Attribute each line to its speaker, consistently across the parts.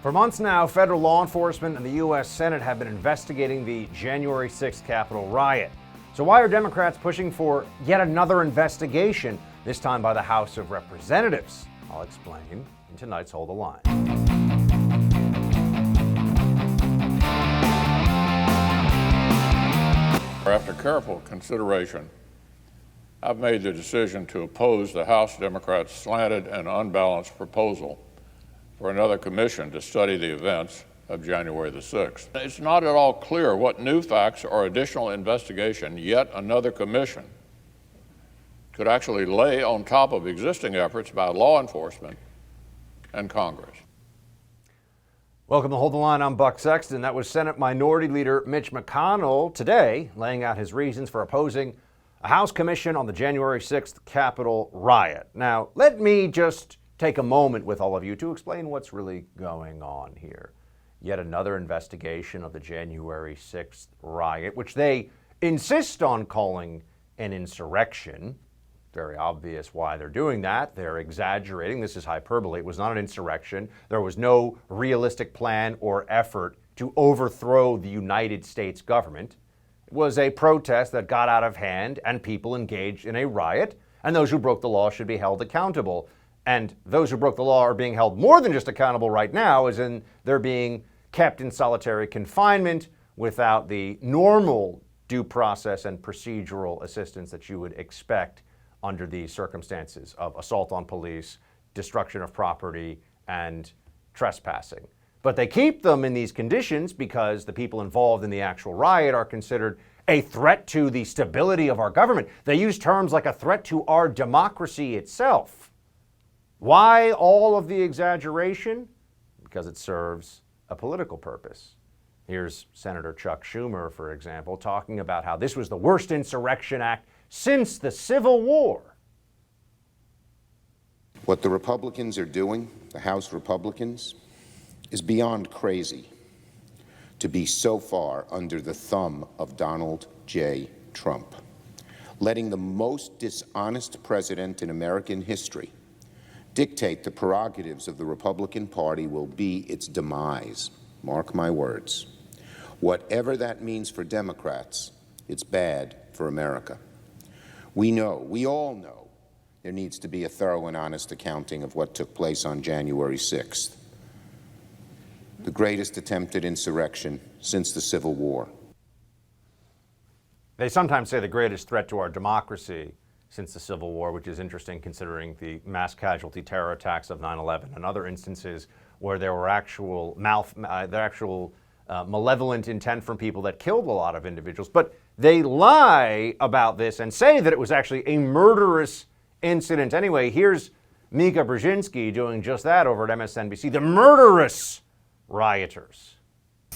Speaker 1: For months now, federal law enforcement and the U.S. Senate have been investigating the January 6th Capitol riot. So why are Democrats pushing for yet another investigation, this time by the House of Representatives? I'll explain in tonight's Hold the Line.
Speaker 2: After careful consideration, I've made the decision to oppose the House Democrats' slanted and unbalanced proposal for another commission to study the events of January the 6th. It's not at all clear what new facts or additional investigation yet another commission could actually lay on top of existing efforts by law enforcement and Congress.
Speaker 1: Welcome to Hold the Line. I'm Buck Sexton. That was Senate Minority Leader Mitch McConnell today laying out his reasons for opposing a House commission on the January 6th Capitol riot. Now, let me just take a moment with all of you to explain what's really going on here. Yet another investigation of the January 6th riot, which they insist on calling an insurrection. Very obvious why they're doing that. They're exaggerating. This is hyperbole. It was not an insurrection. There was no realistic plan or effort to overthrow the United States government. It was a protest that got out of hand and people engaged in a riot, and those who broke the law should be held accountable. And those who broke the law are being held more than just accountable right now, as in they're being kept in solitary confinement without the normal due process and procedural assistance that you would expect under these circumstances of assault on police, destruction of property, and trespassing. But they keep them in these conditions because the people involved in the actual riot are considered a threat to the stability of our government. They use terms like a threat to our democracy itself. Why all of the exaggeration? Because it serves a political purpose. Here's Senator Chuck Schumer, for example, talking about how this was the worst insurrection act since the Civil War.
Speaker 3: What the Republicans are doing, the House Republicans, is beyond crazy to be so far under the thumb of Donald J. Trump, letting the most dishonest president in American history dictate the prerogatives of the Republican Party will be its demise. Mark my words. Whatever that means for Democrats, it's bad for America. We all know, there needs to be a thorough and honest accounting of what took place on January 6th, the greatest attempted insurrection since the Civil War.
Speaker 1: They sometimes say the greatest threat to our democracy since the Civil War, which is interesting considering the mass casualty terror attacks of 9/11 and other instances where there were actual malevolent intent from people that killed a lot of individuals. But they lie about this and say that it was actually a murderous incident. Anyway, here's Mika Brzezinski doing just that over at MSNBC, the murderous rioters.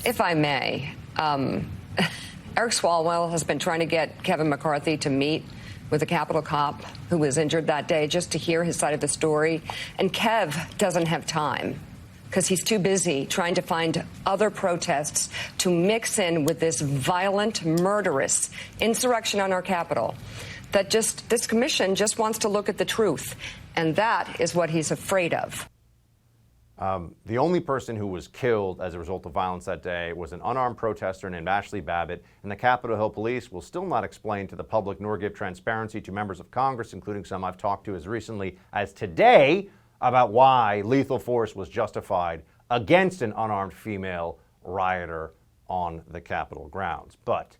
Speaker 4: If I may, Eric Swalwell has been trying to get Kevin McCarthy to meet with a Capitol cop who was injured that day just to hear his side of the story. And Kev doesn't have time because he's too busy trying to find other protests to mix in with this violent, murderous insurrection on our Capitol. This commission just wants to look at the truth. And that is what he's afraid of.
Speaker 1: The only person who was killed as a result of violence that day was an unarmed protester named Ashley Babbitt, and the Capitol Hill Police will still not explain to the public nor give transparency to members of Congress, including some I've talked to as recently as today, about why lethal force was justified against an unarmed female rioter on the Capitol grounds. But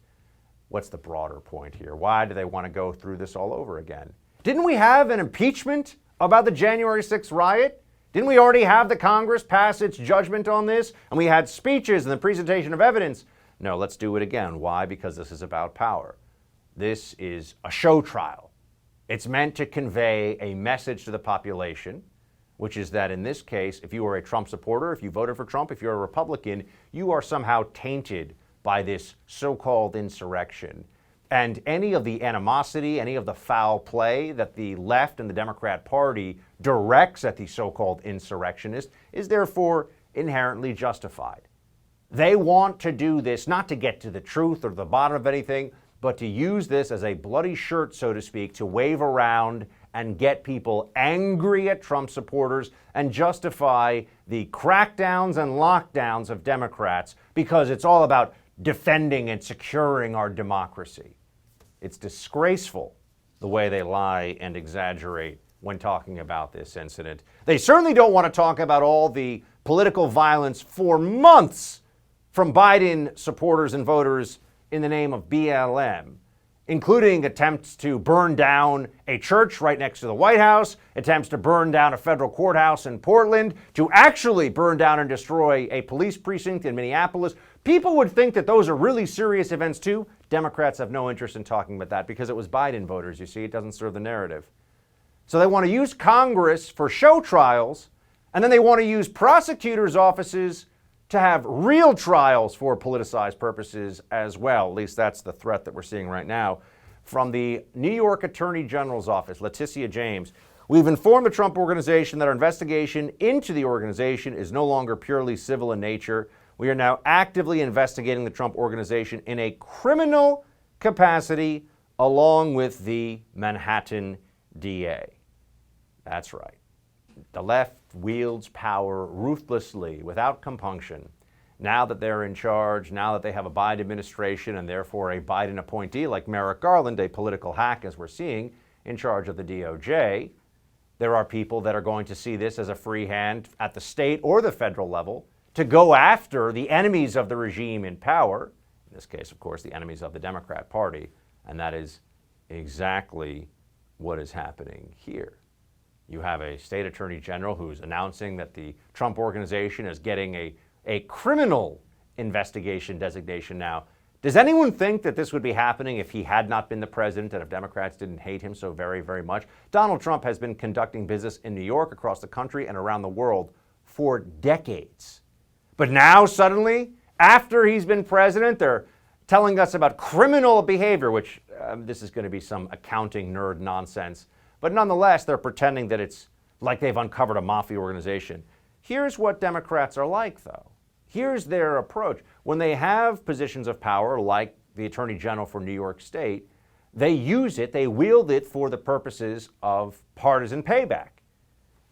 Speaker 1: what's the broader point here? Why do they want to go through this all over again? Didn't we have an impeachment about the January 6th riot? Didn't we already have the Congress pass its judgment on this? And we had speeches and the presentation of evidence. No, let's do it again. Why? Because this is about power. This is a show trial. It's meant to convey a message to the population, which is that in this case, if you are a Trump supporter, if you voted for Trump, if you're a Republican, you are somehow tainted by this so-called insurrection. And any of the animosity, any of the foul play that the left and the Democrat Party directs at the so-called insurrectionists is therefore inherently justified. They want to do this not to get to the truth or the bottom of anything, but to use this as a bloody shirt, so to speak, to wave around and get people angry at Trump supporters and justify the crackdowns and lockdowns of Democrats because it's all about defending and securing our democracy. It's disgraceful the way they lie and exaggerate when talking about this incident. They certainly don't want to talk about all the political violence for months from Biden supporters and voters in the name of BLM, including attempts to burn down a church right next to the White House, attempts to burn down a federal courthouse in Portland, to actually burn down and destroy a police precinct in Minneapolis. People would think that those are really serious events too. Democrats have no interest in talking about that because it was Biden voters, you see. It doesn't serve the narrative. So they want to use Congress for show trials, and then they want to use prosecutors' offices to have real trials for politicized purposes as well. At least that's the threat that we're seeing right now from the New York Attorney General's office, Letitia James. We've informed the Trump Organization that our investigation into the organization is no longer purely civil in nature. We are now actively investigating the Trump Organization in a criminal capacity along with the Manhattan DA. That's right. The left wields power ruthlessly, without compunction. Now that they're in charge, now that they have a Biden administration and therefore a Biden appointee like Merrick Garland, a political hack as we're seeing, in charge of the DOJ, there are people that are going to see this as a free hand at the state or the federal level to go after the enemies of the regime in power, in this case, of course, the enemies of the Democrat Party, and that is exactly what is happening here. You have a state attorney general who's announcing that the Trump Organization is getting a criminal investigation designation now. Does anyone think that this would be happening if he had not been the president and if Democrats didn't hate him so very, very much? Donald Trump has been conducting business in New York, across the country, and around the world for decades. But now suddenly, after he's been president, they're telling us about criminal behavior, which this is going to be some accounting nerd nonsense. But nonetheless, they're pretending that it's like they've uncovered a mafia organization. Here's what Democrats are like, though. Here's their approach. When they have positions of power, like the Attorney General for New York State, they use it, they wield it for the purposes of partisan payback.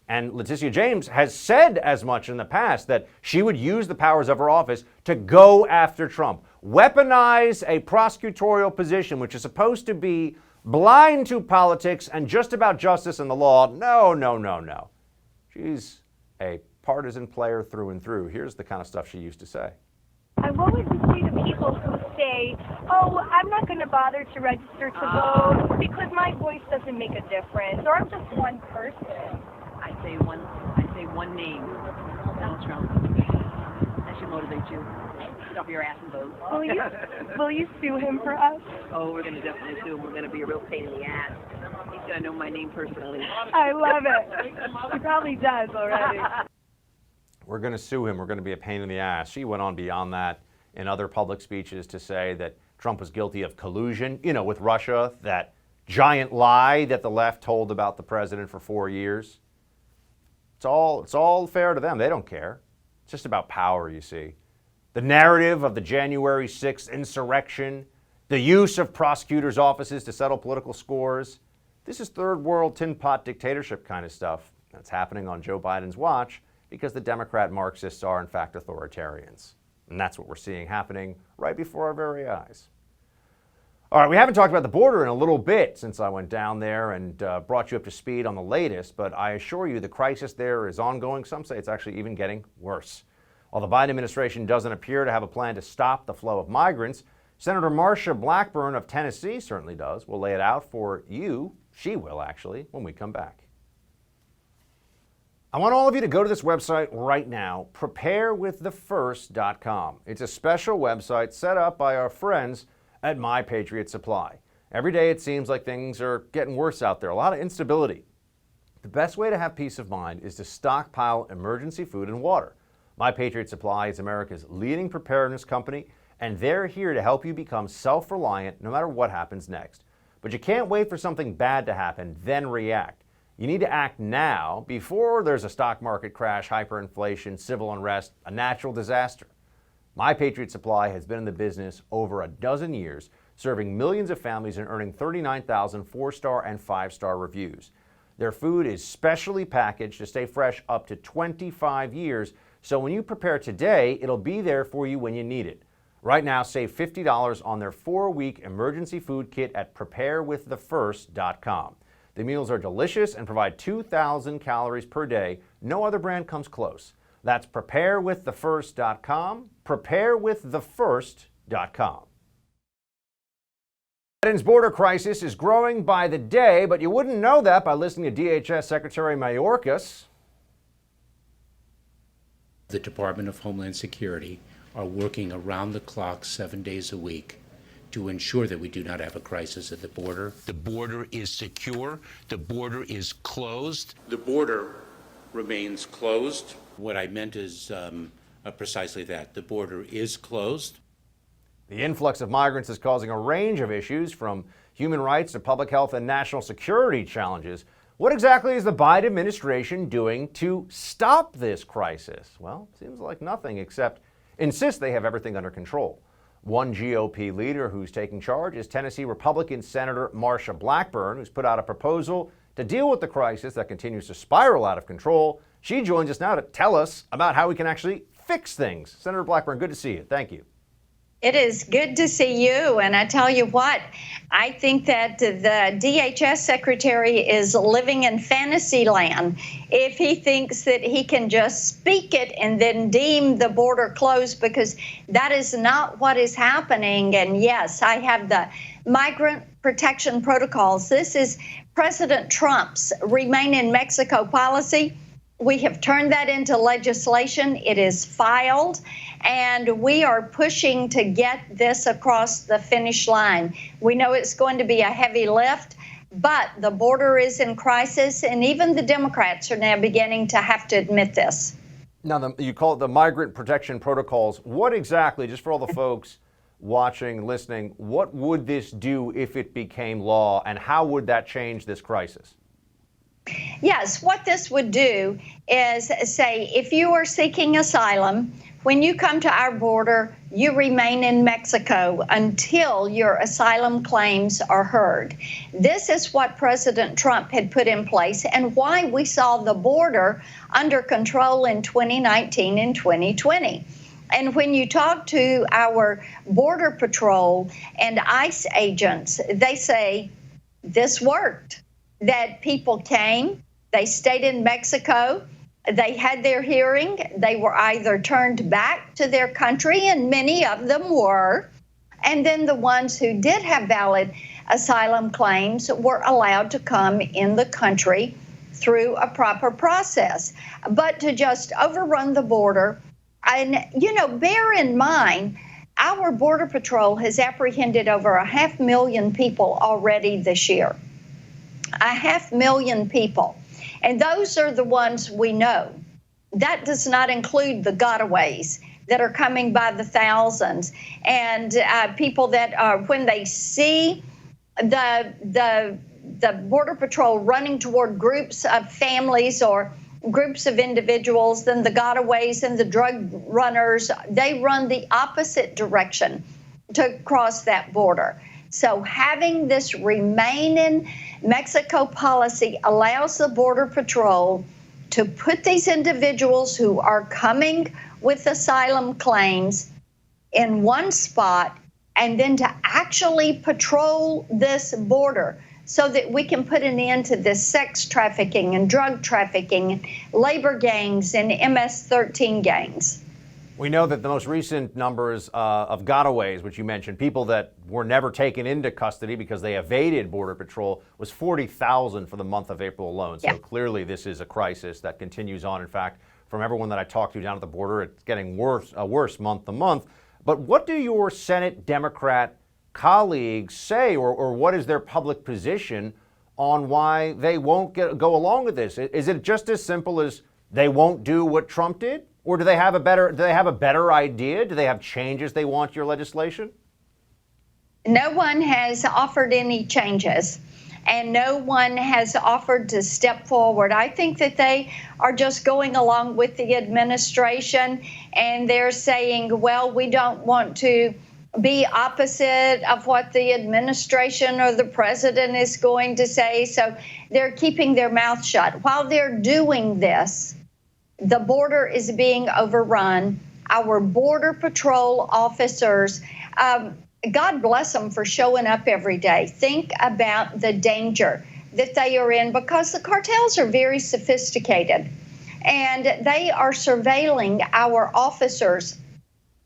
Speaker 1: And Letitia James has said as much in the past that she would use the powers of her office to go after Trump, weaponize a prosecutorial position, which is supposed to be blind to politics and just about justice and the law. No. She's a partisan player through and through. Here's the kind of stuff she used to say.
Speaker 5: And what would you say to people who say, oh, I'm not going to bother to register to vote because my voice doesn't make a difference, or I'm just one person?
Speaker 6: I say one name, Donald Trump. That should motivate you. Get off your ass and vote.
Speaker 5: Will you sue him for us?
Speaker 6: Oh, we're going to definitely sue him. We're going to be a real pain in the ass. He's going to know my name personally.
Speaker 5: I love it. He probably does already.
Speaker 1: We're going to sue him. We're going to be a pain in the ass. She went on beyond that in other public speeches to say that Trump was guilty of collusion, with Russia, that giant lie that the left told about the president for 4 years. It's all fair to them. They don't care. It's just about power, you see. The narrative of the January 6th insurrection, the use of prosecutors' offices to settle political scores. This is third world tin pot dictatorship kind of stuff. That's happening on Joe Biden's watch because the Democrat Marxists are in fact authoritarians. And that's what we're seeing happening right before our very eyes. All right, we haven't talked about the border in a little bit since I went down there and brought you up to speed on the latest, but I assure you the crisis there is ongoing. Some say it's actually even getting worse. While the Biden administration doesn't appear to have a plan to stop the flow of migrants, Senator Marsha Blackburn of Tennessee certainly does. We'll lay it out for you. She will, actually, when we come back. I want all of you to go to this website right now, preparewiththefirst.com. It's a special website set up by our friends at My Patriot Supply. Every day it seems like things are getting worse out there, a lot of instability. The best way to have peace of mind is to stockpile emergency food and water. My Patriot Supply is America's leading preparedness company, and they're here to help you become self-reliant no matter what happens next. But you can't wait for something bad to happen, then react. You need to act now before there's a stock market crash, hyperinflation, civil unrest, a natural disaster. My Patriot Supply has been in the business over a dozen years, serving millions of families and earning 39,000 4-star and 5-star reviews. Their food is specially packaged to stay fresh up to 25 years. So when you prepare today, it'll be there for you when you need it. Right now, save $50 on their 4-week emergency food kit at preparewiththefirst.com. The meals are delicious and provide 2,000 calories per day. No other brand comes close. That's preparewiththefirst.com, preparewiththefirst.com. Biden's border crisis is growing by the day, but you wouldn't know that by listening to DHS Secretary Mayorkas.
Speaker 7: The Department of Homeland Security are working around the clock 7 days a week to ensure that we do not have a crisis at the border.
Speaker 8: The border is secure. The border is closed.
Speaker 7: The border remains closed. What I meant is precisely that. The border is closed.
Speaker 1: The influx of migrants is causing a range of issues, from human rights to public health and national security challenges. What exactly is the Biden administration doing to stop this crisis? Well, it seems like nothing, except insist they have everything under control. One GOP leader who's taking charge is Tennessee Republican Senator Marsha Blackburn, who's put out a proposal to deal with the crisis that continues to spiral out of control. She joins us now to tell us about how we can actually fix things. Senator Blackburn, good to see you. Thank you.
Speaker 9: It is good to see you. And I tell you what, I think that the DHS secretary is living in fantasy land if he thinks that he can just speak it and then deem the border closed, because that is not what is happening. And yes, I have the migrant protection protocols. This is President Trump's Remain in Mexico policy. We have turned that into legislation. It is filed, and we are pushing to get this across the finish line. We know it's going to be a heavy lift, but the border is in crisis, and even the Democrats are now beginning to have to admit this.
Speaker 1: Now, you call it the migrant protection protocols. What exactly, just for all the folks watching, listening, what would this do if it became law, and how would that change this crisis?
Speaker 9: Yes, what this would do is say, if you are seeking asylum, when you come to our border, you remain in Mexico until your asylum claims are heard. This is what President Trump had put in place and why we saw the border under control in 2019 and 2020. And when you talk to our Border Patrol and ICE agents, they say this worked. That people came, they stayed in Mexico, they had their hearing, they were either turned back to their country, and many of them were, and then the ones who did have valid asylum claims were allowed to come in the country through a proper process. But to just overrun the border, and bear in mind, our Border Patrol has apprehended over 500,000 people already this year. 500,000 people. And those are the ones we know. That does not include the gotaways that are coming by the thousands, and people that are, when they see the Border Patrol running toward groups of families or groups of individuals, then the gotaways and the drug runners, they run the opposite direction to cross that border. So having this Remain in Mexico policy allows the Border Patrol to put these individuals who are coming with asylum claims in one spot and then to actually patrol this border so that we can put an end to this sex trafficking and drug trafficking, labor gangs and MS-13 gangs.
Speaker 1: We know that the most recent numbers of gotaways, which you mentioned, people that were never taken into custody because they evaded Border Patrol, was 40,000 for the month of April alone. So clearly this is a crisis that continues on. In fact, from everyone that I talked to down at the border, it's getting worse month to month. But what do your Senate Democrat colleagues say, or what is their public position on why they won't go along with this? Is it just as simple as they won't do what Trump did? Or do they have a better idea? Do they have changes they want your legislation?
Speaker 9: No one has offered any changes, and no one has offered to step forward. I think that they are just going along with the administration, and they're saying, well, we don't want to be opposite of what the administration or the president is going to say. So they're keeping their mouth shut. While they're doing this, the border is being overrun. Our Border Patrol officers, God bless them for showing up every day. Think about the danger that they are in, because the cartels are very sophisticated and they are surveilling our officers.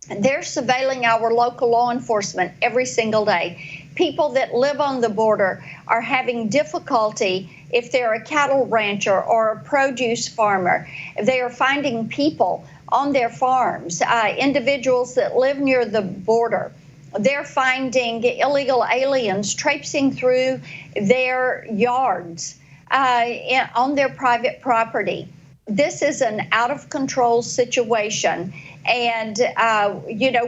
Speaker 9: They're surveilling our local law enforcement every single day. People that live on the border are having difficulty if they're a cattle rancher or a produce farmer. They are finding people on their farms, individuals that live near the border. They're finding illegal aliens traipsing through their yards on their private property. This is an out-of-control situation. And,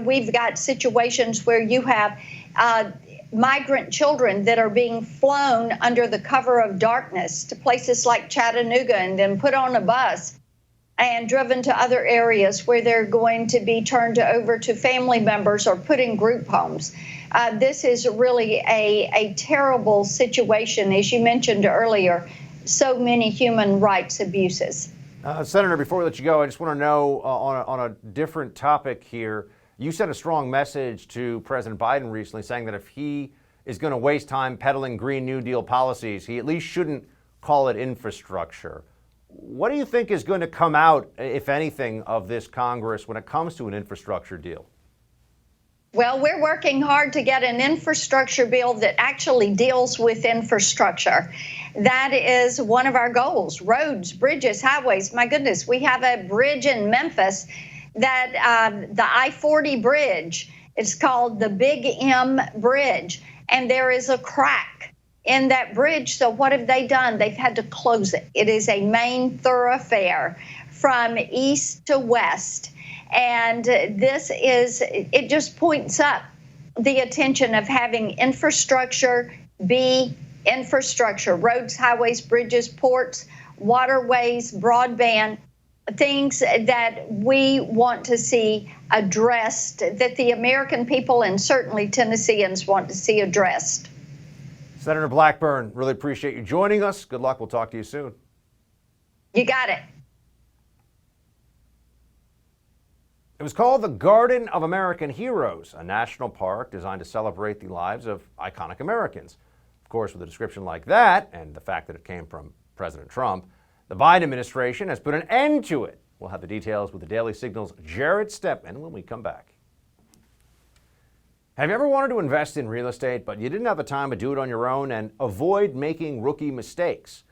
Speaker 9: we've got situations where you have migrant children that are being flown under the cover of darkness to places like Chattanooga and then put on a bus and driven to other areas where they're going to be turned over to family members or put in group homes. This is really a terrible situation. As you mentioned earlier, so many human rights abuses.
Speaker 1: Senator, before we let you go, I just want to know on a different topic here. You sent a strong message to President Biden recently saying that if he is going to waste time peddling Green New Deal policies, he at least shouldn't call it infrastructure. What do you think is going to come out, if anything, of this Congress when it comes to an infrastructure deal?
Speaker 9: Well, we're working hard to get an infrastructure bill that actually deals with infrastructure. That is one of our goals. Roads, bridges, highways. My goodness, we have a bridge in Memphis that the I-40 bridge. It's called the Big M Bridge, and there is a crack in that bridge. So what have they done? They've had to close it. It is a main thoroughfare from east to west. And it just points up the attention of having infrastructure be infrastructure, roads, highways, bridges, ports, waterways, broadband, things that we want to see addressed, that the American people and certainly Tennesseans want to see addressed.
Speaker 1: Senator Blackburn, really appreciate you joining us. Good luck. We'll talk to you soon.
Speaker 9: You got it.
Speaker 1: It was called the Garden of American Heroes, a national park designed to celebrate the lives of iconic Americans. Of course, with a description like that, and the fact that it came from President Trump, the Biden administration has put an end to it. We'll have the details with the Daily Signal's Jared Stepman when we come back. Have you ever wanted to invest in real estate, but you didn't have the time to do it on your own and avoid making rookie mistakes?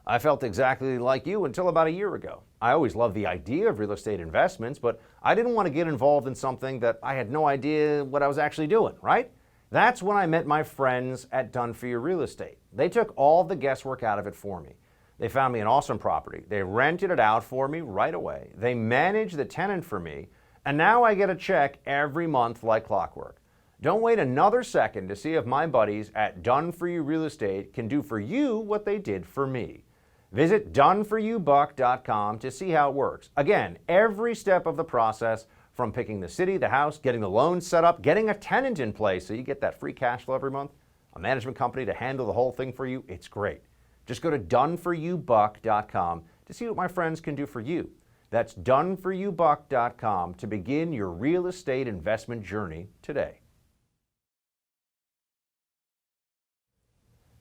Speaker 1: I felt exactly like you until about a year ago. I always loved the idea of real estate investments, but I didn't want to get involved in something that I had no idea what I was actually doing, right? That's when I met my friends at Done For You Real Estate. They took all the guesswork out of it for me. They found me an awesome property. They rented it out for me right away. They managed the tenant for me, and now I get a check every month like clockwork. Don't wait another second to see if my buddies at Done For You Real Estate can do for you what they did for me. Visit doneforyoubuck.com to see how it works. Again, every step of the process, from picking the city, the house, getting the loan set up, getting a tenant in place so you get that free cash flow every month, a management company to handle the whole thing for you, it's great. Just go to doneforyoubuck.com to see what my friends can do for you. That's doneforyoubuck.com to begin your real estate investment journey today.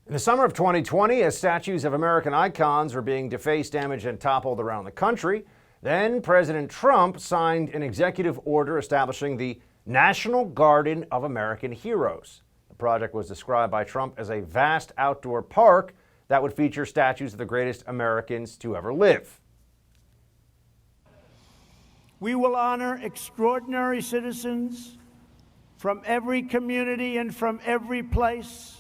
Speaker 1: In the summer of 2020, as statues of American icons are being defaced, damaged, and toppled around the country, then President Trump signed an executive order establishing the National Garden of American Heroes. The project was described by Trump as a vast outdoor park that would feature statues of the greatest Americans to ever live.
Speaker 10: We will honor extraordinary citizens from every community and from every place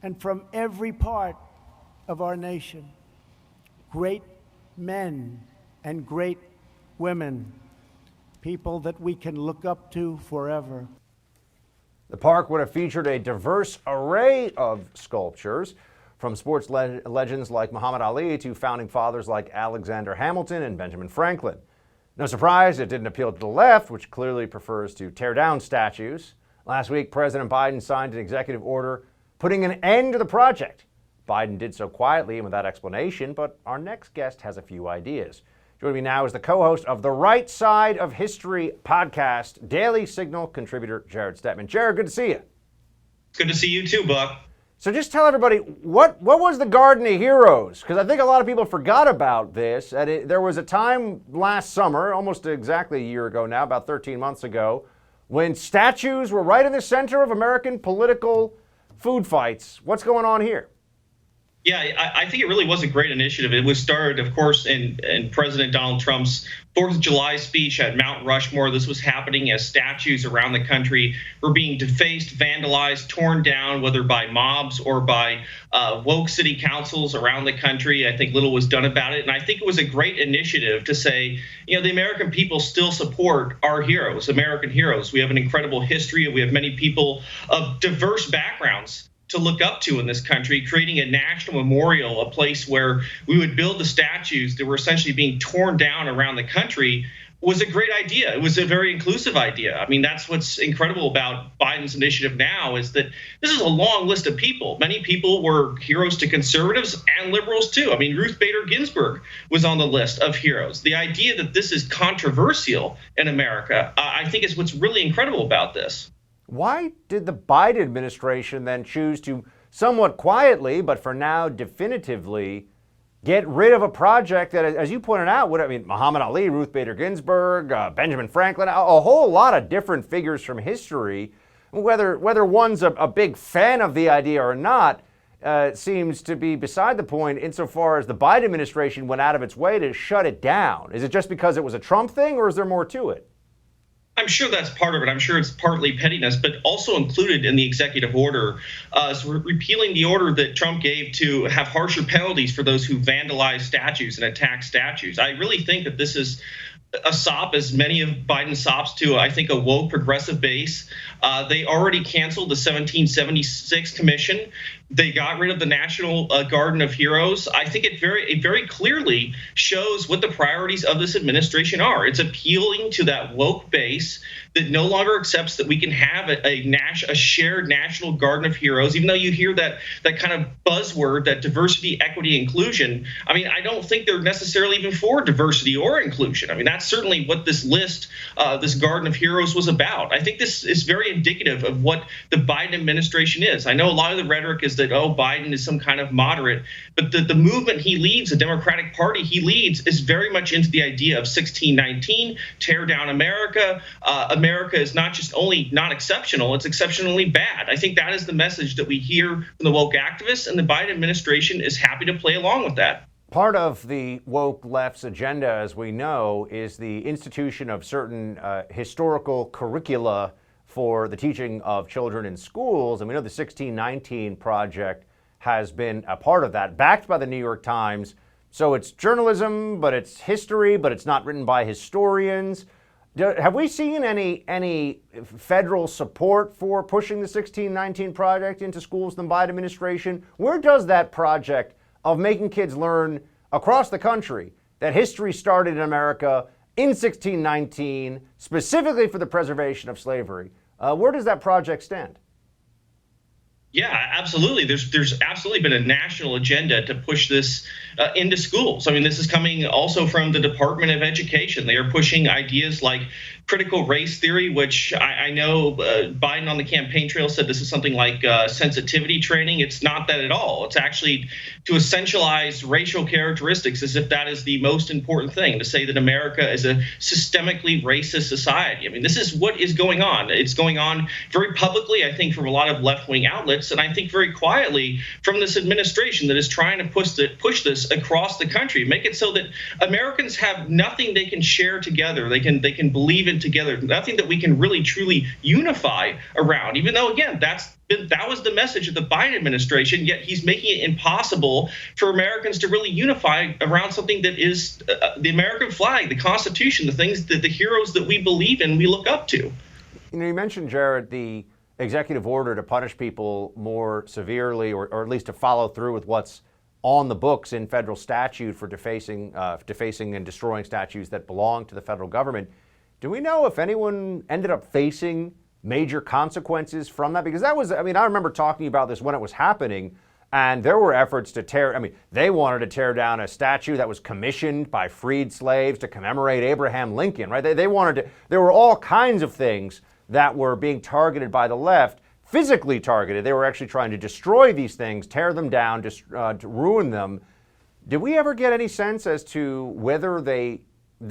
Speaker 10: and from every part of our nation. Great men and great women, people that we can look up to forever.
Speaker 1: The park would have featured a diverse array of sculptures, from sports legends like Muhammad Ali to founding fathers like Alexander Hamilton and Benjamin Franklin. No surprise, it didn't appeal to the left, which clearly prefers to tear down statues. Last week, President Biden signed an executive order putting an end to the project. Biden did so quietly and without explanation, but our next guest has a few ideas. Joining me now is the co-host of the Right Side of History podcast, Daily Signal contributor Jared Stepman. Jared, good to see you.
Speaker 11: Good to see you too, Buck.
Speaker 1: So just tell everybody, what was the Garden of Heroes? Because I think a lot of people forgot about this. There was a time last summer, almost exactly a year ago now, about 13 months ago, when statues were right in the center of American political food fights. What's going on here?
Speaker 11: Yeah, I think it really was a great initiative. It was started, of course, in President Donald Trump's 4th of July speech at Mount Rushmore. This was happening as statues around the country were being defaced, vandalized, torn down, whether by mobs or by woke city councils around the country. I think little was done about it. And I think it was a great initiative to say, the American people still support our heroes, American heroes. We have an incredible history. We have many people of diverse backgrounds to look up to in this country, creating a national memorial, a place where we would build the statues that were essentially being torn down around the country, was a great idea. It was a very inclusive idea. I mean, that's what's incredible about Biden's initiative now, is that this is a long list of people. Many people were heroes to conservatives and liberals too. I mean, Ruth Bader Ginsburg was on the list of heroes. The idea that this is controversial in America, I think, is what's really incredible about this.
Speaker 1: Why did the Biden administration then choose to somewhat quietly, but for now definitively, get rid of a project that, as you pointed out, Muhammad Ali, Ruth Bader Ginsburg, Benjamin Franklin, a whole lot of different figures from history, whether one's a big fan of the idea or not, seems to be beside the point insofar as the Biden administration went out of its way to shut it down. Is it just because it was a Trump thing, or is there more to it?
Speaker 11: I'm sure that's part of it. I'm sure it's partly pettiness, but also included in the executive order is repealing the order that Trump gave to have harsher penalties for those who vandalize statues and attack statues. I really think that this is a sop, as many of Biden's sops, to, I think, a woke progressive base. They already canceled the 1776 commission. They got rid of the National Garden of Heroes. I think it very clearly shows what the priorities of this administration are. It's appealing to that woke base that no longer accepts that we can have a shared National Garden of Heroes, even though you hear that kind of buzzword, that diversity, equity, inclusion. I mean, I don't think they're necessarily even for diversity or inclusion. I mean, that's certainly what this list, this Garden of Heroes, was about. I think this is very indicative of what the Biden administration is. I know a lot of the rhetoric is that, Biden is some kind of moderate, but the movement he leads, the Democratic Party he leads, is very much into the idea of 1619, tear down America. America is not just only not exceptional, it's exceptionally bad. I think that is the message that we hear from the woke activists, and the Biden administration is happy to play along with that.
Speaker 1: Part of the woke left's agenda, as we know, is the institution of certain historical curricula for the teaching of children in schools. And we know the 1619 Project has been a part of that, backed by the New York Times. So it's journalism, but it's history, but it's not written by historians. Have we seen any federal support for pushing the 1619 Project into schools in the Biden administration? Where does that project of making kids learn across the country that history started in America in 1619, specifically for the preservation of slavery, where does that project stand?
Speaker 11: Yeah, absolutely. There's absolutely been a national agenda to push this into schools. I mean, this is coming also from the Department of Education. They are pushing ideas like critical race theory, which I know Biden on the campaign trail said this is something like sensitivity training. It's not that at all. It's actually to essentialize racial characteristics as if that is the most important thing, to say that America is a systemically racist society. I mean, this is what is going on. It's going on very publicly, I think, from a lot of left-wing outlets, and I think very quietly from this administration that is trying to push this across the country, make it so that Americans have nothing they can share together, they can believe in together, nothing that we can really truly unify around, even though, again, that was the message of the Biden administration, yet he's making it impossible for Americans to really unify around something that is the American flag, the Constitution, the things that the heroes that we believe in, we look up to.
Speaker 1: You mentioned, Jared, the executive order to punish people more severely, or at least to follow through with what's on the books in federal statute for defacing and destroying statues that belong to the federal government. Do we know if anyone ended up facing major consequences from that? Because that was, I remember talking about this when it was happening, and there were efforts to they wanted to tear down a statue that was commissioned by freed slaves to commemorate Abraham Lincoln, right? They wanted to, there were all kinds of things that were being targeted by the left, physically targeted. They were actually trying to destroy these things, tear them down, to ruin them. Did we ever get any sense as to whether the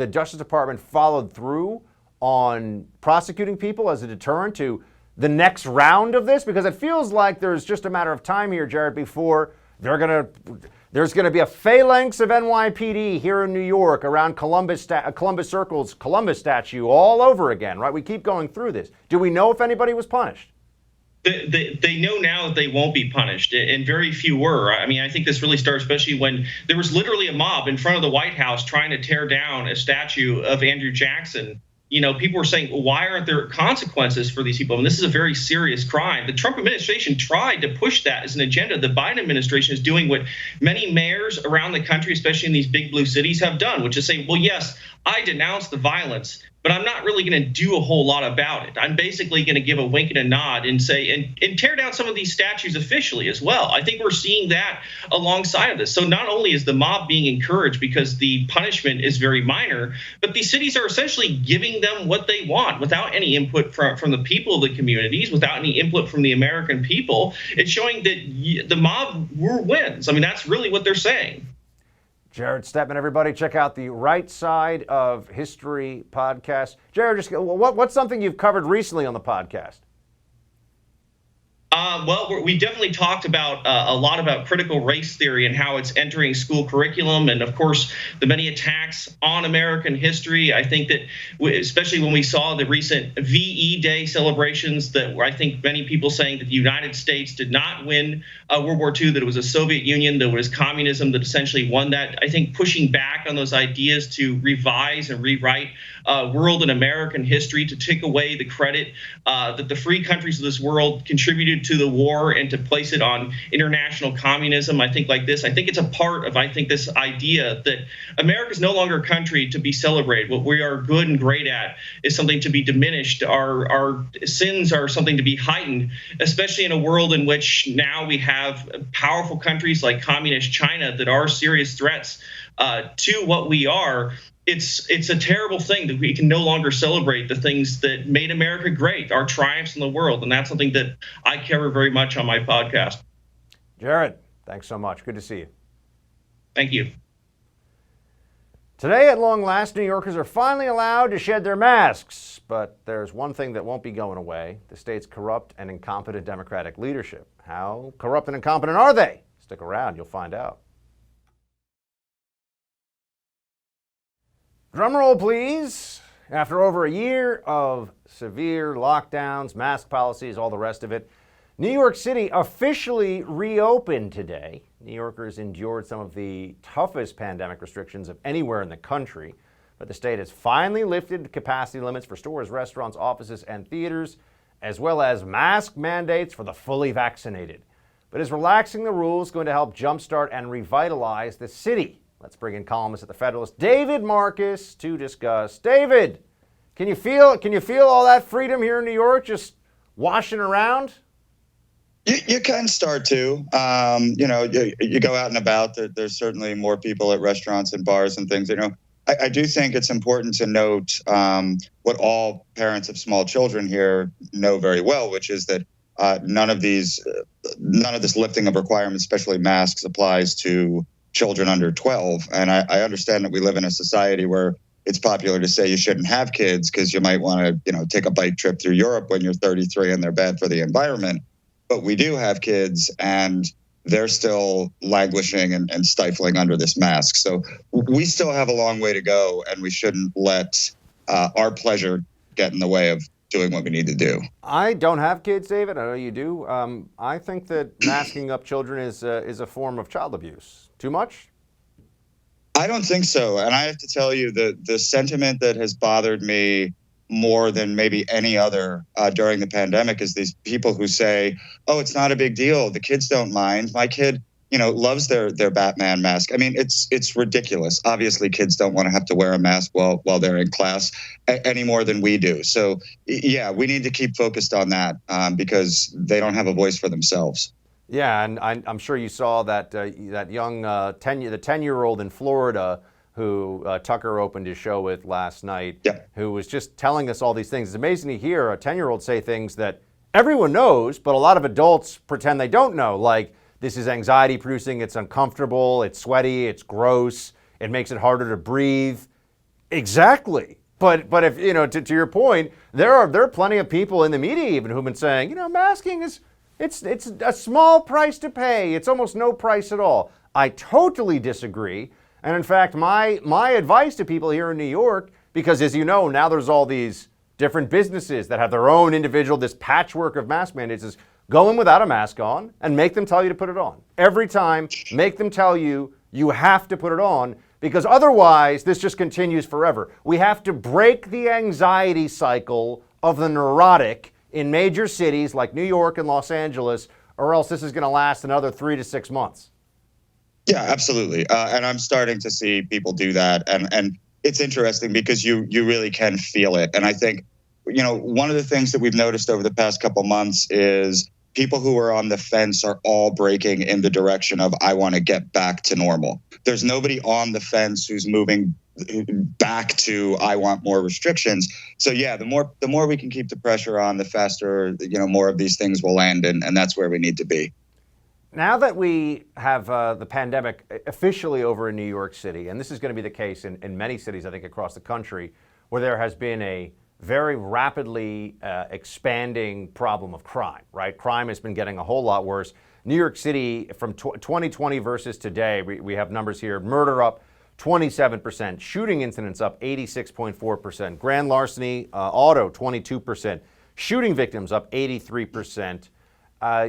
Speaker 1: Justice Department followed through on prosecuting people as a deterrent to the next round of this? Because it feels like there's just a matter of time here, Jared, before there's going to be a phalanx of NYPD here in New York around Columbus Circle's Columbus statue all over again, right? We keep going through this. Do we know if anybody was punished?
Speaker 11: They know now that they won't be punished, and very few were. I think this really started especially when there was literally a mob in front of the White House trying to tear down a statue of Andrew Jackson. People were saying, well, why aren't there consequences for these people? And this is a very serious crime. The Trump administration tried to push that as an agenda. The Biden administration is doing what many mayors around the country, especially in these big blue cities, have done, which is say, well, yes, I denounce the violence, but I'm not really going to do a whole lot about it. I'm basically going to give a wink and a nod and say, and tear down some of these statues officially as well. I think we're seeing that alongside of this. So not only is the mob being encouraged because the punishment is very minor, but these cities are essentially giving them what they want without any input from the people of the communities, without any input from the American people. It's showing that the mob wins. That's really what they're saying.
Speaker 1: Jared Stepman, everybody, check out the Right Side of History podcast. Jared, what's something you've covered recently on the podcast?
Speaker 11: Well, we definitely talked about a lot about critical race theory and how it's entering school curriculum, and of course the many attacks on American history. I think that especially when we saw the recent VE Day celebrations, that I think many people saying that the United States did not win World War II, that it was a Soviet Union, that it was communism that essentially won that. I think pushing back on those ideas to revise and rewrite world and American history, to take away the credit that the free countries of this world contributed to the war and to place it on international communism. I think it's a part of, this idea that America is no longer a country to be celebrated. What we are good and great at is something to be diminished. Our sins are something to be heightened, especially in a world in which now we have powerful countries like communist China that are serious threats to what we are. It's a terrible thing that we can no longer celebrate the things that made America great, our triumphs in the world. And that's something that I cover very much on my podcast.
Speaker 1: Jared, thanks so much. Good to see you.
Speaker 11: Thank you.
Speaker 1: Today, at long last, New Yorkers are finally allowed to shed their masks. But there's one thing that won't be going away: the state's corrupt and incompetent Democratic leadership. How corrupt and incompetent are they? Stick around, you'll find out. Drum roll, please. After over a year of severe lockdowns, mask policies, all the rest of it, New York City officially reopened today. New Yorkers endured some of the toughest pandemic restrictions of anywhere in the country, but the state has finally lifted capacity limits for stores, restaurants, offices, and theaters, as well as mask mandates for the fully vaccinated. But is relaxing the rules going to help jumpstart and revitalize the city? Let's bring in columnist at the Federalist, David Marcus, to discuss. David, can you feel all that freedom here in New York just washing around?
Speaker 12: You can start to. You go out and about. There's certainly more people at restaurants and bars and things. I do think it's important to note what all parents of small children here know very well, which is that none of this lifting of requirements, especially masks, applies to children under 12. And I understand that we live in a society where it's popular to say you shouldn't have kids because you might want to, take a bike trip through Europe when you're 33 and they're bad for the environment. But we do have kids, and they're still languishing and stifling under this mask. So we still have a long way to go, and we shouldn't let our pleasure get in the way of doing what we need to do. I
Speaker 1: don't have kids, David. I know you do. I think that masking up children is a form of child abuse. Too much?
Speaker 12: I don't think so. And I have to tell you, the sentiment that has bothered me more than maybe any other during the pandemic is these people who say, oh, it's not a big deal. The kids don't mind. My kid loves their Batman mask. I mean, it's ridiculous. Obviously, kids don't want to have to wear a mask while they're in class any more than we do. So, yeah, we need to keep focused on that because they don't have a voice for themselves.
Speaker 1: Yeah, and I'm sure you saw that that young 10-year-old in Florida who Tucker opened his show with last night, who was just telling us all these things. It's amazing to hear a 10-year-old say things that everyone knows, but a lot of adults pretend they don't know, like this is anxiety producing, it's uncomfortable, it's sweaty, it's gross, it makes it harder to breathe. Exactly. But if, to your point, there are plenty of people in the media even who've been saying, masking is, it's a small price to pay. It's almost no price at all. I totally disagree. And in fact, my advice to people here in New York, because as you know, now there's all these different businesses that have their own individual, this patchwork of mask mandates, is go in without a mask on and make them tell you to put it on. Every time, make them tell you you have to put it on, because otherwise this just continues forever. We have to break the anxiety cycle of the neurotic in major cities like New York and Los Angeles, or else this is going to last another 3 to 6 months.
Speaker 12: Yeah, absolutely. And I'm starting to see people do that. And it's interesting because you really can feel it. And I think, one of the things that we've noticed over the past couple months is people who are on the fence are all breaking in the direction of, I want to get back to normal. There's nobody on the fence who's moving back to, I want more restrictions. So yeah, the more we can keep the pressure on, the faster, more of these things will land. And that's where we need to be.
Speaker 1: Now that we have the pandemic officially over in New York City, and this is going to be the case in many cities, I think, across the country, where there has been a very rapidly expanding problem of crime, right? Crime has been getting a whole lot worse. New York City, from 2020 versus today, we have numbers here. Murder up 27%, shooting incidents up 86.4%, grand larceny, auto 22%, shooting victims up 83%.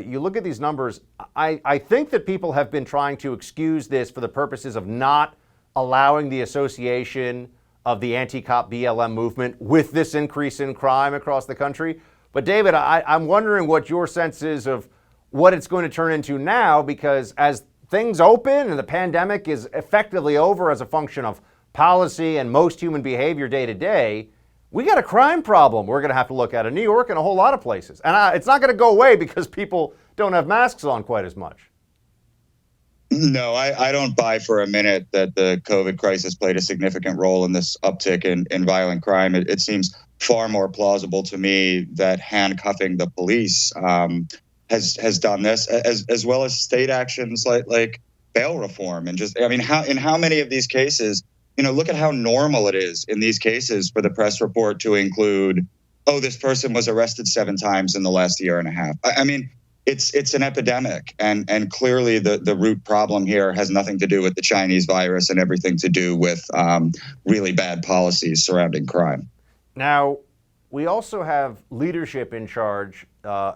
Speaker 1: You look at these numbers, I think that people have been trying to excuse this for the purposes of not allowing the association of the anti-cop BLM movement with this increase in crime across the country. But David, I'm wondering what your sense is of what it's going to turn into now, because as things open and the pandemic is effectively over as a function of policy and most human behavior day to day, we got a crime problem we're going to have to look at in New York and a whole lot of places. And it's not going to go away because people don't have masks on quite as much.
Speaker 12: No, I don't buy for a minute that the COVID crisis played a significant role in this uptick in violent crime. It seems far more plausible to me that handcuffing the police has done this, as well as state actions like bail reform. And how many of these cases, look at how normal it is in these cases for the press report to include, oh, this person was arrested 7 times in the last year and a half. I mean, it's an epidemic, and clearly the root problem here has nothing to do with the Chinese virus and everything to do with really bad policies surrounding crime.
Speaker 1: Now, we also have leadership in charge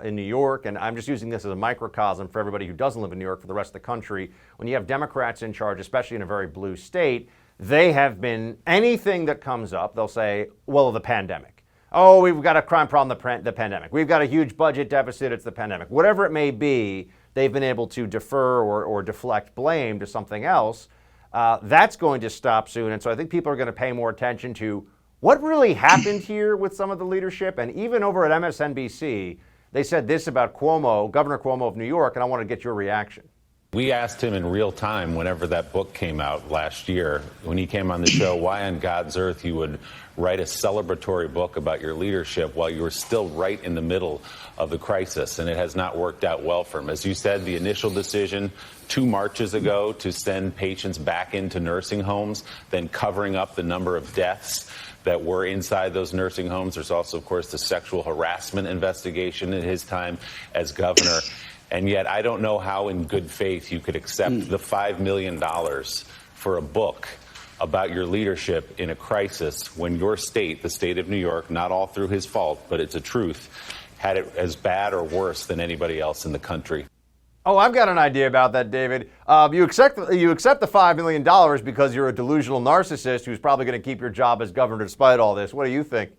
Speaker 1: in New York, and I'm just using this as a microcosm for everybody who doesn't live in New York for the rest of the country. When you have Democrats in charge, especially in a very blue state, they have been, anything that comes up, they'll say, well, the pandemic. Oh, we've got a crime problem, the pandemic. We've got a huge budget deficit, it's the pandemic. Whatever it may be, they've been able to defer or deflect blame to something else. That's going to stop soon. And so I think people are going to pay more attention to what really happened here with some of the leadership. And even over at MSNBC, they said this about Cuomo, Governor Cuomo of New York, and I want to get your reaction.
Speaker 13: We asked him in real time whenever that book came out last year, when he came on the show, why on God's earth you would write a celebratory book about your leadership while you were still right in the middle of the crisis. And it has not worked out well for him. As you said, the initial decision 2 marches ago to send patients back into nursing homes, then covering up the number of deaths that were inside those nursing homes. There's also, of course, the sexual harassment investigation in his time as governor. And yet I don't know how in good faith you could accept the $5 million for a book about your leadership in a crisis when your state, the state of New York, not all through his fault, but it's a truth, had it as bad or worse than anybody else in the country.
Speaker 1: Oh, I've got an idea about that, David. You accept the $5 million because you're a delusional narcissist who's probably going to keep your job as governor despite all this. What do you think?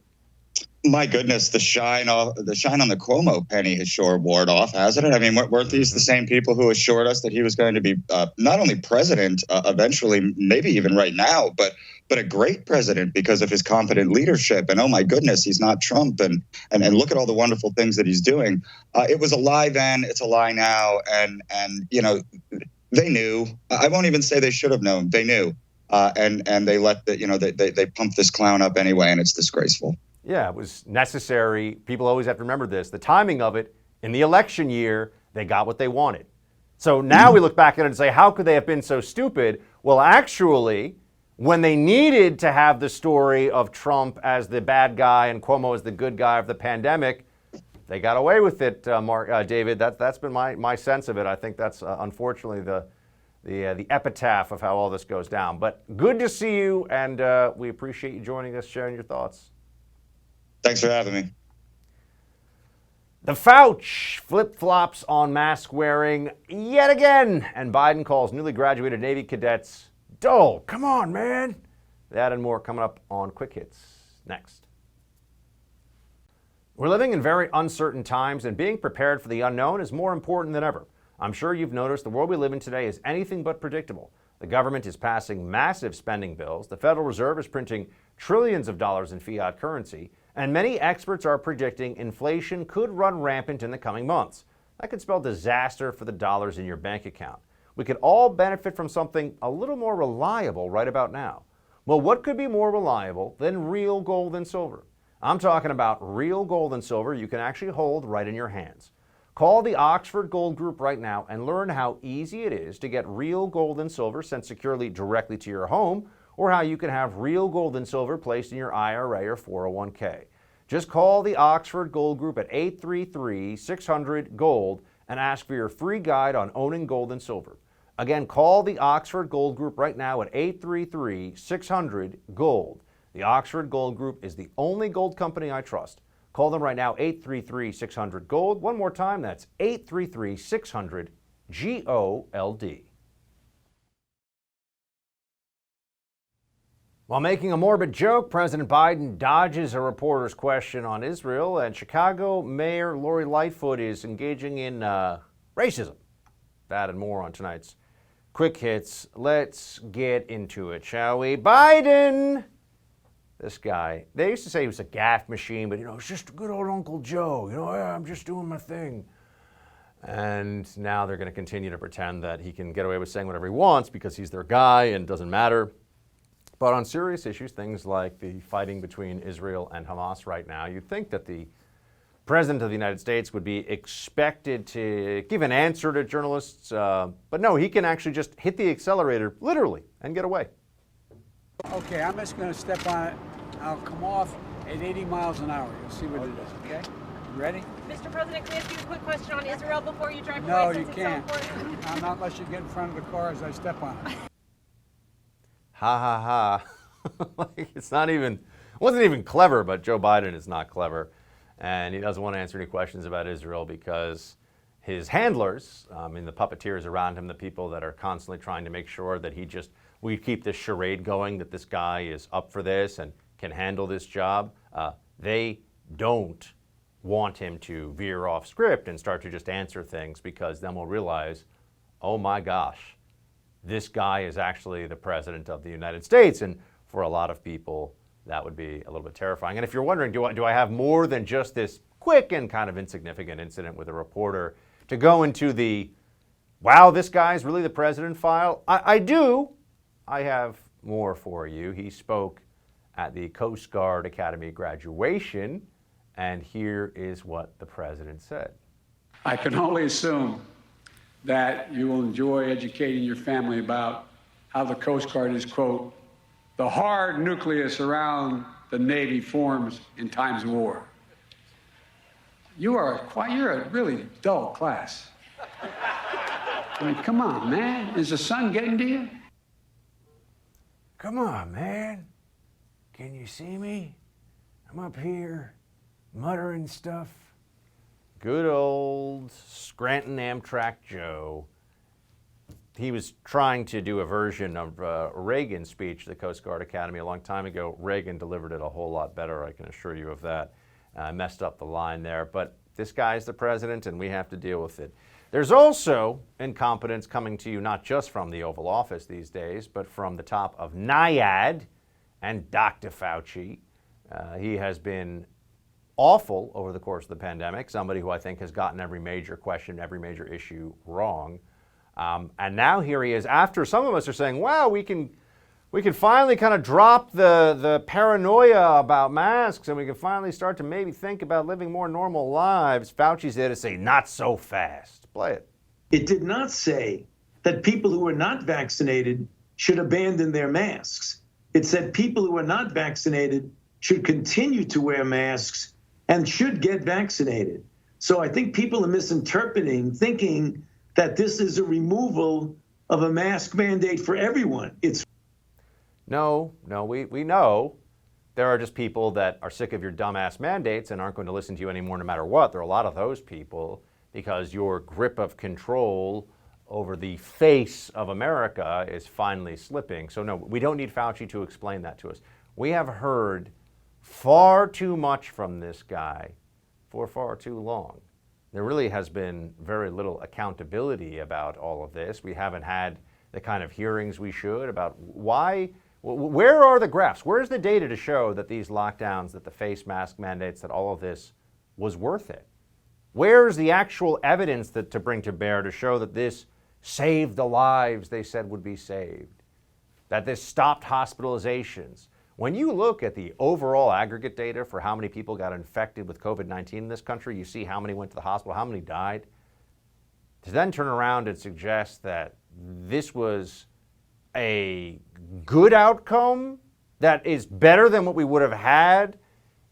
Speaker 12: My goodness, the shine on the Cuomo penny has sure worn off, hasn't it? I mean, weren't these the same people who assured us that he was going to be not only president eventually, maybe even right now, but a great president because of his competent leadership? And oh my goodness, he's not Trump. And look at all the wonderful things that he's doing. It was a lie then, it's a lie now, and you know, they knew. I won't even say they should have known. They knew, and they let they pumped this clown up anyway, and it's disgraceful.
Speaker 1: Yeah, it was necessary. People always have to remember this. The timing of it, in the election year, they got what they wanted. So now we look back at it and say, how could they have been so stupid? Well, actually, when they needed to have the story of Trump as the bad guy and Cuomo as the good guy of the pandemic, they got away with it, David. That's been my sense of it. I think that's unfortunately the epitaph of how all this goes down. But good to see you, and we appreciate you joining us, sharing your thoughts.
Speaker 12: Thanks for having me.
Speaker 1: The Fauci flip-flops on mask wearing yet again, and Biden calls newly graduated Navy cadets dull. Come on, man. That and more coming up on Quick Hits next. We're living in very uncertain times, and being prepared for the unknown is more important than ever. I'm sure you've noticed the world we live in today is anything but predictable. The government is passing massive spending bills. The Federal Reserve is printing trillions of dollars in fiat currency. And many experts are predicting inflation could run rampant in the coming months. That could spell disaster for the dollars in your bank account. We could all benefit from something a little more reliable right about now. Well, what could be more reliable than real gold and silver? I'm talking about real gold and silver you can actually hold right in your hands. Call the Oxford Gold Group right now and learn how easy it is to get real gold and silver sent securely directly to your home, or how you can have real gold and silver placed in your IRA or 401k. Just call the Oxford Gold Group at 833-600-GOLD and ask for your free guide on owning gold and silver. Again, call the Oxford Gold Group right now at 833-600-GOLD. The Oxford Gold Group is the only gold company I trust. Call them right now, 833-600-GOLD. One more time, that's 833-600-GOLD. While making a morbid joke, President Biden dodges a reporter's question on Israel, and Chicago Mayor Lori Lightfoot is engaging in racism. That and more on tonight's Quick Hits. Let's get into it, shall we? Biden! This guy, they used to say he was a gaffe machine, but, it's just good old Uncle Joe. I'm just doing my thing. And now they're going to continue to pretend that he can get away with saying whatever he wants because he's their guy and it doesn't matter. But on serious issues, things like the fighting between Israel and Hamas right now, you'd think that the President of the United States would be expected to give an answer to journalists. But no, he can actually just hit the accelerator, literally, and get away.
Speaker 14: Okay, I'm just going to step on it. I'll come off at 80 miles an hour. You'll see what it is, okay? You ready?
Speaker 15: Mr. President, can I ask you a quick question on Israel before you drive away?
Speaker 14: No, you can't. Not unless you get in front of the car as I step on it.
Speaker 1: Ha ha ha. It wasn't even clever, but Joe Biden is not clever. And he doesn't want to answer any questions about Israel because his handlers, the puppeteers around him, the people that are constantly trying to make sure that we keep this charade going, that this guy is up for this and can handle this job, they don't want him to veer off script and start to just answer things, because then we'll realize, oh my gosh, this guy is actually the President of the United States. And for a lot of people, that would be a little bit terrifying. And if you're wondering, do I have more than just this quick and kind of insignificant incident with a reporter to go into the, wow, this guy's really the president file? I do. I have more for you. He spoke at the Coast Guard Academy graduation, and here is what the president said.
Speaker 16: I can only assume that you will enjoy educating your family about how the Coast Guard is, quote, the hard nucleus around the Navy forms in times of war. You're a really dull class. I mean, come on, man. Is the sun getting to you?
Speaker 1: Come on, man. Can you see me? I'm up here muttering stuff. Good old Scranton Amtrak Joe. he was trying to do a version of Reagan's speech at the Coast Guard Academy a long time ago. Reagan delivered it a whole lot better, I can assure you of that. I messed up the line there, but this guy's the president and we have to deal with it. There's also incompetence coming to you not just from the Oval Office these days, but from the top of NIAID and Dr. Fauci. He has been awful over the course of the pandemic, somebody who I think has gotten every major question, every major issue wrong. And now here he is, after some of us are saying, wow, we can finally kind of drop the paranoia about masks and we can finally start to maybe think about living more normal lives. Fauci's there to say, not so fast. Play it.
Speaker 17: It did not say that people who are not vaccinated should abandon their masks. It said people who are not vaccinated should continue to wear masks and should get vaccinated. So I think people are misinterpreting, thinking that this is a removal of a mask mandate for everyone. It's
Speaker 1: No, we know there are just people that are sick of your dumbass mandates and aren't going to listen to you anymore no matter what. There are a lot of those people because your grip of control over the face of America is finally slipping. So no, we don't need Fauci to explain that to us. We have heard far too much from this guy for far too long. There really has been very little accountability about all of this. We haven't had the kind of hearings we should about why. Where are the graphs? Where's the data to show that these lockdowns, that the face mask mandates, that all of this was worth it? Where's the actual evidence that to bring to bear to show that this saved the lives they said would be saved, that this stopped hospitalizations? When you look at the overall aggregate data for how many people got infected with COVID-19 in this country, you see how many went to the hospital, how many died. To then turn around and suggest that this was a good outcome that is better than what we would have had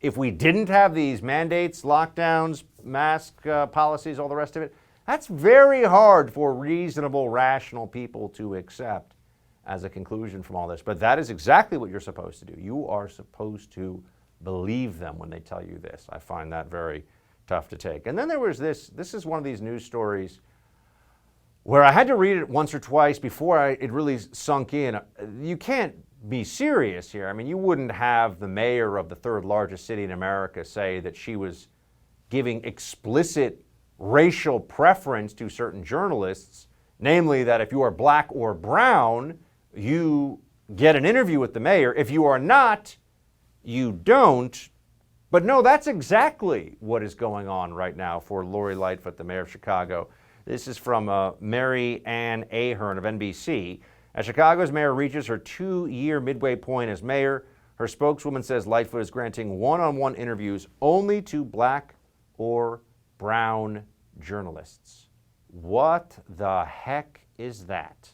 Speaker 1: if we didn't have these mandates, lockdowns, mask policies, all the rest of it, that's very hard for reasonable, rational people to accept as a conclusion from all this. But that is exactly what you're supposed to do. You are supposed to believe them when they tell you this. I find that very tough to take. And then there was this is one of these news stories where I had to read it once or twice before it really sunk in. You can't be serious here. I mean, you wouldn't have the mayor of the third largest city in America say that she was giving explicit racial preference to certain journalists, namely that if you are black or brown, you get an interview with the mayor. If you are not, you don't. But no, that's exactly what is going on right now for Lori Lightfoot, the mayor of Chicago. This is from Mary Ann Ahern of NBC. As Chicago's mayor reaches her 2-year midway point as mayor, her spokeswoman says Lightfoot is granting one-on-one interviews only to black or brown journalists. What the heck is that?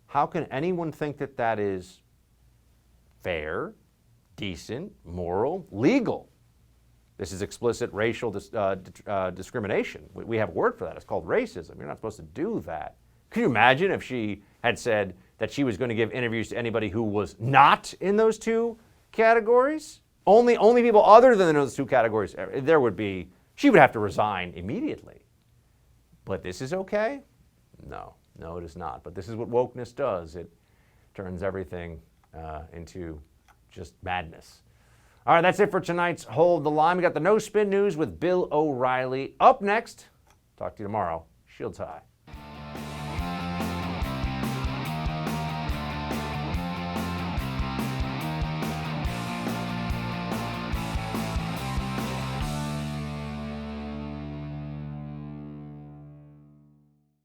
Speaker 1: How can anyone think that that is fair, decent, moral, legal? This is explicit racial discrimination. We have a word for that. It's called racism. You're not supposed to do that. Could you imagine if she had said that she was going to give interviews to anybody who was not in those two categories? Only people other than those two categories. She would have to resign immediately. But this is okay? No, it is not. But this is what wokeness does. It turns everything into just madness. All right, that's it for tonight's Hold the Line. We got the No Spin News with Bill O'Reilly. Up next, talk to you tomorrow. Shields high.